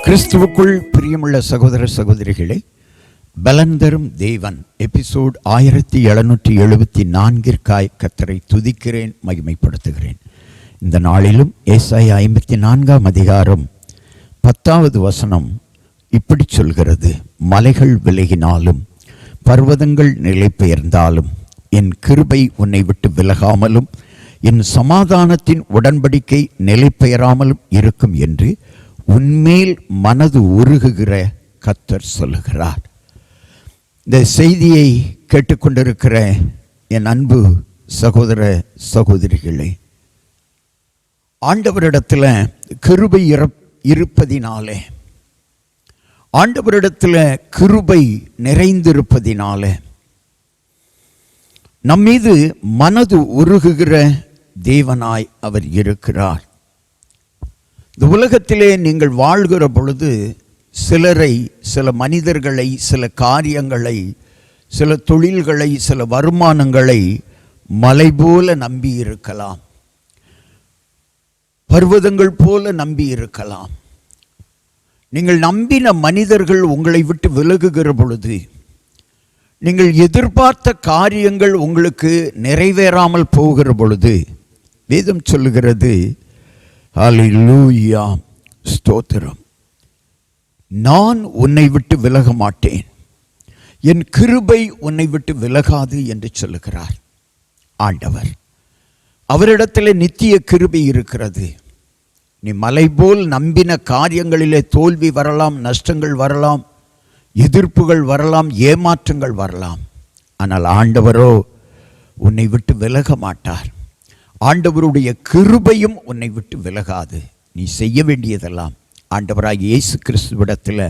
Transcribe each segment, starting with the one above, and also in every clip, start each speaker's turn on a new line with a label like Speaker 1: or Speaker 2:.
Speaker 1: கிறிஸ்துவுக்குள் பிரியமுள்ள சகோதர சகோதரிகளே, பலன் தரும் தேவன் எபிசோட் 1774 கர்த்தரை துதிக்கிறேன், மகிமைப்படுத்துகிறேன். இந்த நாளிலும் ஏசாயா 54 அதிகாரம் 10வது வசனம் இப்படி சொல்கிறது: மலைகள் விலகினாலும் பர்வதங்கள் நிலை பெயர்ந்தாலும் என் கிருபை உன்னை விட்டு விலகாமலும் என் சமாதானத்தின் உடன்படிக்கை நிலை பெயராமலும் இருக்கும் என்று உன்மேல் மனது உருகுகிற கர்த்தர் சொல்லுகிறார். இந்த செய்தியை கேட்டுக்கொண்டிருக்கிற என் அன்பு சகோதர சகோதரிகளே, ஆண்டவரிடத்தில் கிருபை இருப்பதினாலே, ஆண்டவரிடத்தில் கிருபை நிறைந்திருப்பதினாலே நம்மீது மனது உருகுகிற தேவனாய் அவர் இருக்கிறார். இந்த உலகத்திலே நீங்கள் வாழ்கிற பொழுது சிலரை, சில மனிதர்களை, சில காரியங்களை, சில தொழில்களை, சில வருமானங்களை மலை போல நம்பி இருக்கலாம், பர்வதங்கள் போல நம்பி இருக்கலாம். நீங்கள் நம்பின மனிதர்கள் உங்களை விட்டு விலகுகிற பொழுது, நீங்கள் எதிர்பார்த்த காரியங்கள் உங்களுக்கு நிறைவேறாமல் போகிற பொழுது, வேதம் சொல்லுகிறது, ஹல்லேலூயா, ஸ்தோத்திரம், நான் உன்னை விட்டு விலக மாட்டேன், என் கிருபை உன்னை விட்டு விலகாது என்று சொல்லுகிறார் ஆண்டவர். அவரிடத்தில் நித்திய கிருபை இருக்கிறது. நீ மலை போல் நம்பின காரியங்களிலே தோல்வி வரலாம், நஷ்டங்கள் வரலாம், எதிர்ப்புகள் வரலாம், ஏமாற்றங்கள் வரலாம். ஆனால் ஆண்டவரோ உன்னை விட்டு விலக மாட்டார். ஆண்டவருடைய கிருபையும் உன்னை விட்டு விலகாது. நீ செய்ய வேண்டியதெல்லாம் ஆண்டவராக இயேசு கிறிஸ்துவிடத்தில்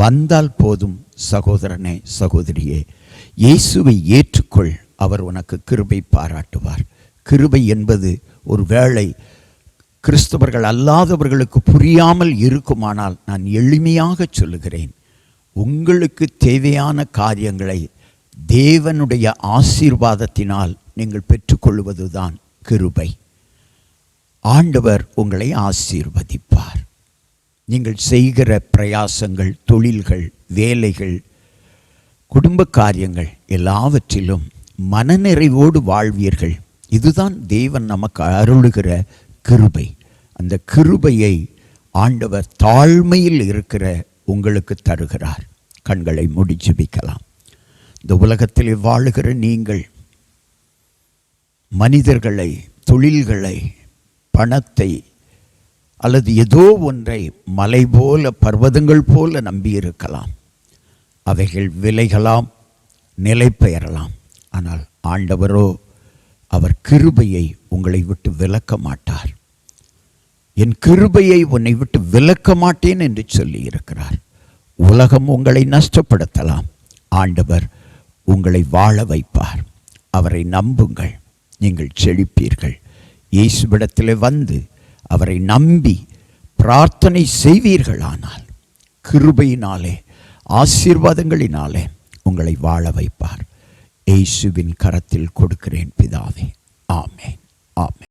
Speaker 1: வந்தால் போதும். சகோதரனே, சகோதரியே, இயேசுவை ஏற்றுக்கொள், அவர் உனக்கு கிருபை பாராட்டுவார். கிருபை என்பது ஒரு வேளை கிறிஸ்தவர்கள் அல்லாதவர்களுக்கு புரியாமல் இருக்குமானால் நான் எளிமையாக சொல்லுகிறேன். உங்களுக்கு தேவையான காரியங்களை தேவனுடைய ஆசீர்வாதத்தினால் நீங்கள் பெற்றுக்கொள்வதுதான் கிருபை. ஆண்டவர் உங்களை ஆசீர்வதிப்பார். நீங்கள் செய்கிற பிரயாசங்கள், தொழில்கள், வேலைகள், குடும்ப காரியங்கள் எல்லாவற்றிலும் மனநிறைவோடு வாழ்வீர்கள். இதுதான் தேவன் நமக்கு அருளுகிற கிருபை. அந்த கிருபையை ஆண்டவர் தாழ்மையில் இருக்கிற உங்களுக்கு தருகிறார். கண்களை மூடி ஜெபிக்கலாம். இந்த உலகத்தில் வாழுகிற நீங்கள் மனிதர்களை, தொழில்களை, பணத்தை அல்லது ஏதோ ஒன்றை மலை போல, பர்வதங்கள் போல நம்பியிருக்கலாம். அவைகள் விலைகளாம், நிலை பெயரலாம். ஆனால் ஆண்டவரோ அவர் கிருபையை உங்களை விட்டு விலக்க மாட்டார். என் கிருபையை உன்னை விட்டு விலக்க மாட்டேன் என்று சொல்லி இருக்கிறார். உலகம் உங்களை நஷ்டப்படுத்தலாம், ஆண்டவர் உங்களை வாழ வைப்பார். அவரை நம்புங்கள், நீங்கள் செழிப்பீர்கள். இயேசுவிடத்தில் வந்து அவரை நம்பி பிரார்த்தனை செய்வீர்களானால் கிருபையினாலே, ஆசீர்வாதங்களினாலே உங்களை வாழ வைப்பார். இயேசுவின் கரத்தில் கொடுக்கிறேன் பிதாவே. ஆமென், ஆமென்.